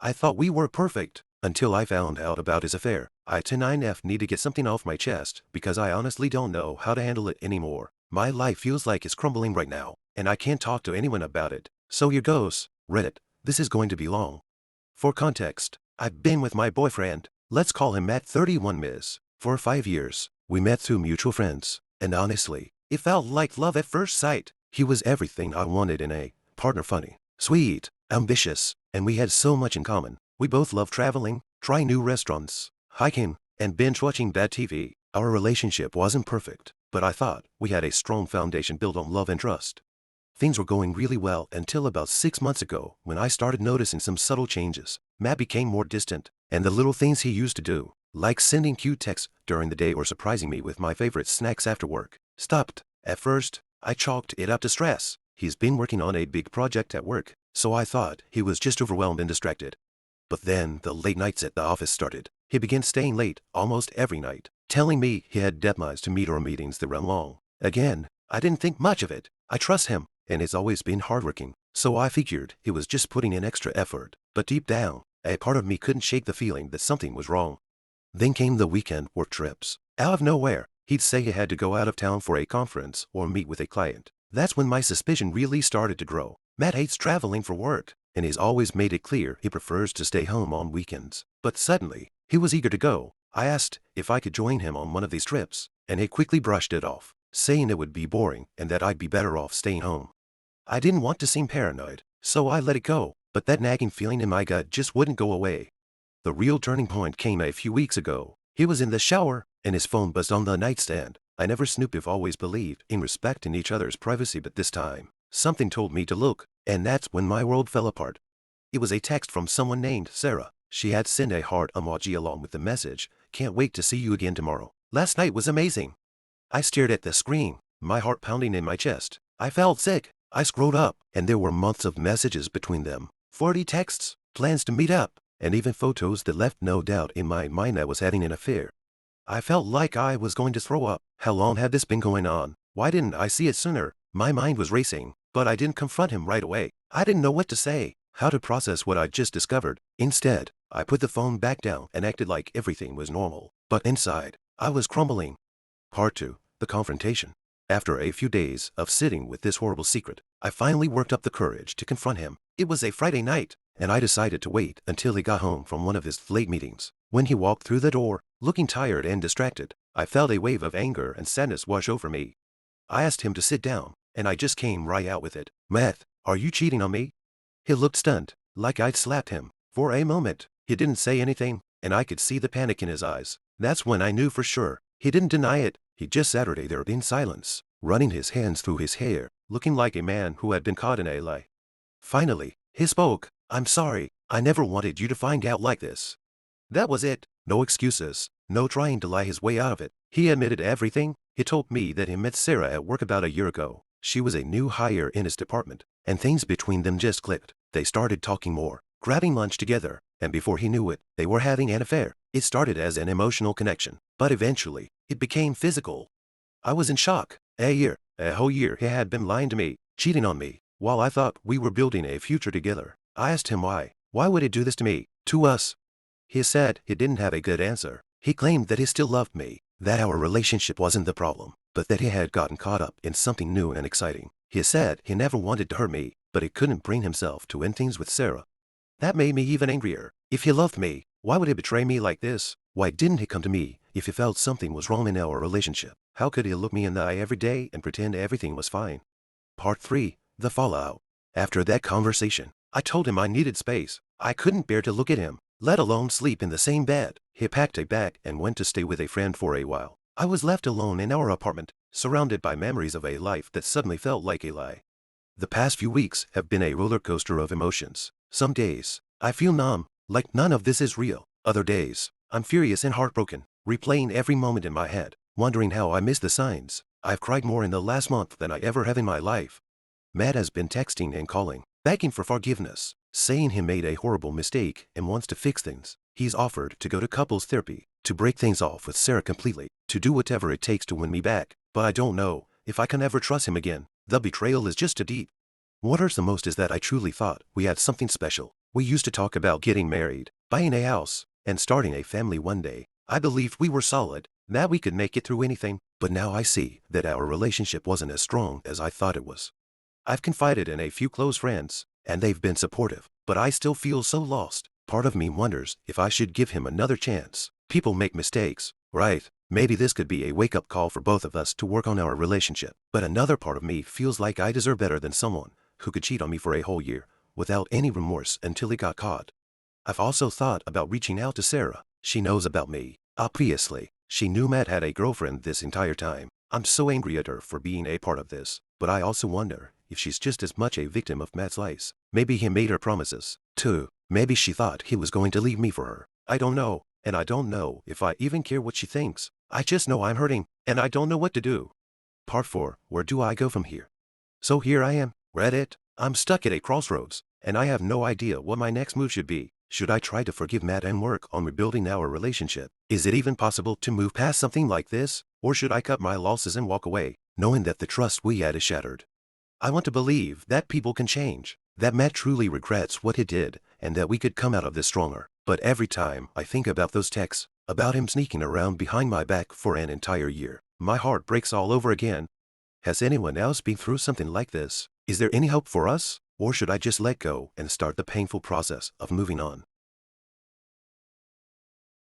I thought we were perfect, until I found out about his affair. I 9F need to get something off my chest, because I honestly don't know how to handle it anymore. My life feels like it's crumbling right now, and I can't talk to anyone about it. So here goes. Reddit. This is going to be long. For context, I've been with my boyfriend, let's call him Matt 31 Ms, for 5 years. We met through mutual friends, and honestly, it felt like love at first sight. He was everything I wanted in a partner: funny, sweet, ambitious, and we had so much in common. We both love traveling, trying new restaurants, hiking, and binge-watching bad TV. Our relationship wasn't perfect, but I thought we had a strong foundation built on love and trust. Things were going really well until about 6 months ago, when I started noticing some subtle changes. Matt became more distant, and the little things he used to do, like sending cute texts during the day or surprising me with my favorite snacks after work, stopped. At first, I chalked it up to stress. He's been working on a big project at work, so I thought he was just overwhelmed and distracted. But then the late nights at the office started. He began staying late almost every night, telling me he had deadlines to meet or meetings that ran long. Again, I didn't think much of it. I trust him, and he's always been hardworking, so I figured he was just putting in extra effort. But deep down, a part of me couldn't shake the feeling that something was wrong. Then came the weekend work trips. Out of nowhere, he'd say he had to go out of town for a conference or meet with a client. That's when my suspicion really started to grow. Matt hates traveling for work, and he's always made it clear he prefers to stay home on weekends. But suddenly, he was eager to go. I asked if I could join him on one of these trips, and he quickly brushed it off, saying it would be boring and that I'd be better off staying home. I didn't want to seem paranoid, so I let it go, but that nagging feeling in my gut just wouldn't go away. The real turning point came a few weeks ago. He was in the shower, and his phone buzzed on the nightstand. I never snooped. I've always believed in respecting each other's privacy, but this time, something told me to look, and that's when my world fell apart. It was a text from someone named Sarah. She had sent a heart emoji along with the message, "Can't wait to see you again tomorrow. Last night was amazing." I stared at the screen, my heart pounding in my chest. I felt sick. I scrolled up, and there were months of messages between them. 40 texts, plans to meet up, and even photos that left no doubt in my mind I was having an affair. I felt like I was going to throw up. How long had this been going on? Why didn't I see it sooner? My mind was racing, but I didn't confront him right away. I didn't know what to say, how to process what I'd just discovered. Instead, I put the phone back down and acted like everything was normal. But inside, I was crumbling. Part 2. The Confrontation. After a few days of sitting with this horrible secret, I finally worked up the courage to confront him. It was a Friday night, and I decided to wait until he got home from one of his late meetings. When he walked through the door, looking tired and distracted, I felt a wave of anger and sadness wash over me. I asked him to sit down, and I just came right out with it. "Matt, are you cheating on me?" He looked stunned, like I'd slapped him. For a moment, he didn't say anything, and I could see the panic in his eyes. That's when I knew for sure. He didn't deny it. He just sat there in silence, running his hands through his hair, looking like a man who had been caught in a lie. Finally, he spoke. "I'm sorry. I never wanted you to find out like this." That was it. No excuses. No trying to lie his way out of it. He admitted everything. He told me that he met Sarah at work about a year ago. She was a new hire in his department, and things between them just clicked. They started talking more, grabbing lunch together, and before he knew it, they were having an affair. It started as an emotional connection, but eventually, it became physical. I was in shock. A whole year he had been lying to me, cheating on me, while I thought we were building a future together. I asked him why. Why would he do this to me, to us? He said he didn't have a good answer. He claimed that he still loved me, that our relationship wasn't the problem, but that he had gotten caught up in something new and exciting. He said he never wanted to hurt me, but he couldn't bring himself to end things with Sarah. That made me even angrier. If he loved me, why would he betray me like this? Why didn't he come to me if he felt something was wrong in our relationship? How could he look me in the eye every day and pretend everything was fine? Part 3. The Fallout. After that conversation, I told him I needed space. I couldn't bear to look at him, let alone sleep in the same bed. He packed a bag and went to stay with a friend for a while. I was left alone in our apartment, surrounded by memories of a life that suddenly felt like a lie. The past few weeks have been a roller coaster of emotions. Some days, I feel numb, like none of this is real. Other days, I'm furious and heartbroken, replaying every moment in my head, wondering how I missed the signs. I've cried more in the last month than I ever have in my life. Matt has been texting and calling, begging for forgiveness, saying he made a horrible mistake and wants to fix things. He's offered to go to couples therapy, to break things off with Sarah completely, to do whatever it takes to win me back. But I don't know if I can ever trust him again. The betrayal is just too deep. What hurts the most is that I truly thought we had something special. We used to talk about getting married, buying a house, and starting a family one day. I believed we were solid, that we could make it through anything, but now I see that our relationship wasn't as strong as I thought it was. I've confided in a few close friends, and they've been supportive, but I still feel so lost. Part of me wonders if I should give him another chance. People make mistakes, right? Maybe this could be a wake-up call for both of us to work on our relationship. But another part of me feels like I deserve better than someone who could cheat on me for a whole year without any remorse until he got caught. I've also thought about reaching out to Sarah. She knows about me. Obviously, she knew Matt had a girlfriend this entire time. I'm so angry at her for being a part of this, but I also wonder if she's just as much a victim of Matt's lies. Maybe he made her promises, too. Maybe she thought he was going to leave me for her. I don't know, and I don't know if I even care what she thinks. I just know I'm hurting, and I don't know what to do. Part 4. Where do I go from here? So here I am, Reddit. I'm stuck at a crossroads, and I have no idea what my next move should be. Should I try to forgive Matt and work on rebuilding our relationship? Is it even possible to move past something like this? Or should I cut my losses and walk away, knowing that the trust we had is shattered? I want to believe that people can change, that Matt truly regrets what he did, and that we could come out of this stronger. But every time I think about those texts, about him sneaking around behind my back for an entire year, my heart breaks all over again. Has anyone else been through something like this? Is there any hope for us? Or should I just let go and start the painful process of moving on?